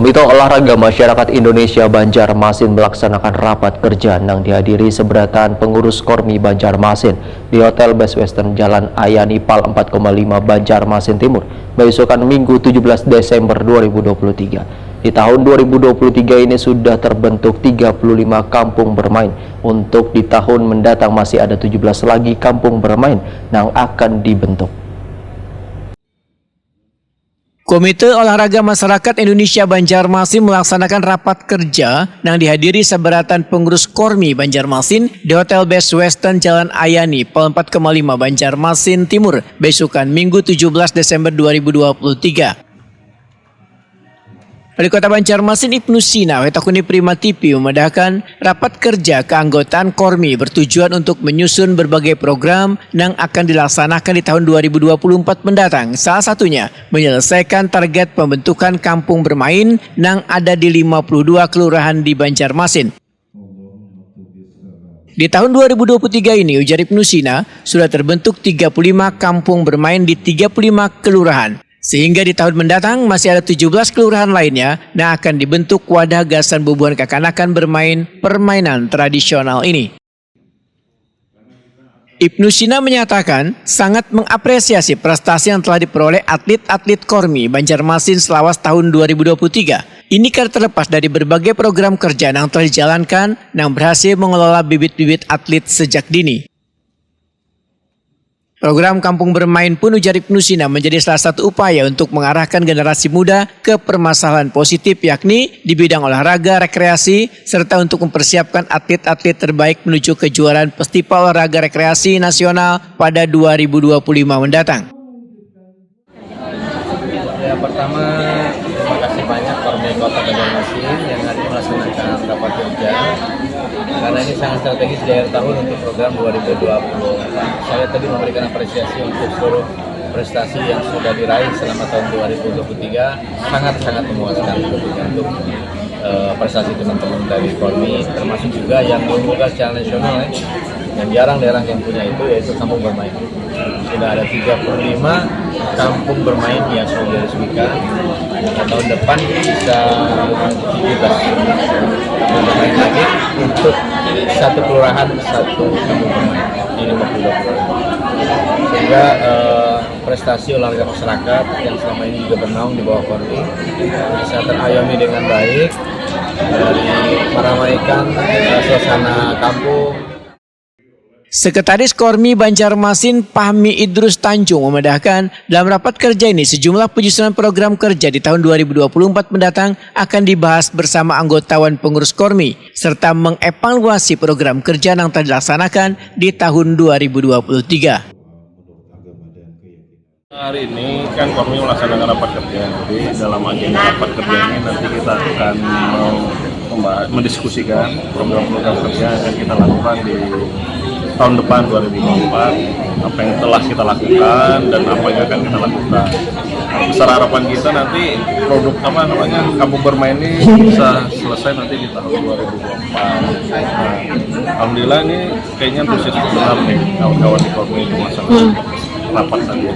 Komite Olahraga Masyarakat Indonesia Banjarmasin melaksanakan rapat kerja yang dihadiri seberatan pengurus Kormi Banjarmasin di Hotel Best Western Jalan Ayani Pal 4,5 Banjarmasin Timur, besokan Minggu 17 Desember 2023. Di tahun 2023 ini sudah terbentuk 35 kampung bermain. Untuk di tahun mendatang masih ada 17 lagi kampung bermain yang akan dibentuk. Komite Olahraga Masyarakat Indonesia Banjarmasin melaksanakan rapat kerja yang dihadiri seberatan pengurus Kormi Banjarmasin di Hotel Best Western Jalan Ayani Pal 4,5 Banjarmasin Timur, besokan Minggu 17 Desember 2023. Wali Kota Banjarmasin Ibnu Sina Wetakuni Prima TV memedahkan rapat kerja keanggotaan Kormi bertujuan untuk menyusun berbagai program yang akan dilaksanakan di tahun 2024 mendatang. Salah satunya menyelesaikan target pembentukan kampung bermain yang ada di 52 kelurahan di Banjarmasin. Di tahun 2023 ini, ujar Ibnu Sina, sudah terbentuk 35 kampung bermain di 35 kelurahan. Sehingga di tahun mendatang masih ada 17 kelurahan lainnya yang akan dibentuk wadah gasan bubuhan kekanakan bermain permainan tradisional ini. Ibnu Sina menyatakan sangat mengapresiasi prestasi yang telah diperoleh atlet-atlet Kormi Banjarmasin selawas tahun 2023. Ini karena terlepas dari berbagai program kerja yang telah dijalankan yang berhasil mengelola bibit-bibit atlet sejak dini. Program Kampung Bermain pun ujar Ibnu Sina menjadi salah satu upaya untuk mengarahkan generasi muda ke permasalahan positif yakni di bidang olahraga, rekreasi, serta untuk mempersiapkan atlet-atlet terbaik menuju kejuaraan Festival Olahraga Rekreasi Nasional pada 2025 mendatang. Ya, pertama terima kasih banyak Kormi Kota Banjarmasin yang hari ini melaksanakan rapat kerja karena ini sangat strategis di akhir tahun untuk program 2024. Saya tadi memberikan apresiasi untuk seluruh prestasi yang sudah diraih selama tahun 2023, sangat memuaskan untuk prestasi teman-teman dari Kormi, termasuk juga yang diunggulkan secara nasional yang jarang daerah yang punya itu, yaitu kampung bermain. Sudah ada 35 kampung bermain yang sudah diresmikan. Tahun depan bisa 17 kampung bermain lagi untuk satu kelurahan satu kampung bermain di 52 kelurahan. Sehingga prestasi olahraga masyarakat yang selama ini juga bernaung di bawah Kormi bisa terayomi dengan baik dari meramaikan suasana kampung. Sekretaris Kormi Banjarmasin Fahmi Idrus Tanjung memedahkan dalam rapat kerja ini sejumlah penyusunan program kerja di tahun 2024 mendatang akan dibahas bersama anggotawan pengurus Kormi serta mengevaluasi program kerja yang telah dilaksanakan di tahun 2023. Hari ini kan Kormi melaksanakan rapat kerja, jadi dalam agenda rapat kerja ini nanti kita akan mendiskusikan program-program kerja yang akan kita lakukan di tahun depan 2024, apa yang telah kita lakukan dan apa yang akan kita lakukan. Besar harapan kita nanti produk kampung bermain ini bisa selesai nanti di tahun 2024. Nah, alhamdulillah ini kayaknya antusias benar nih kawan-kawan di Kormi di masalah rapat tadi.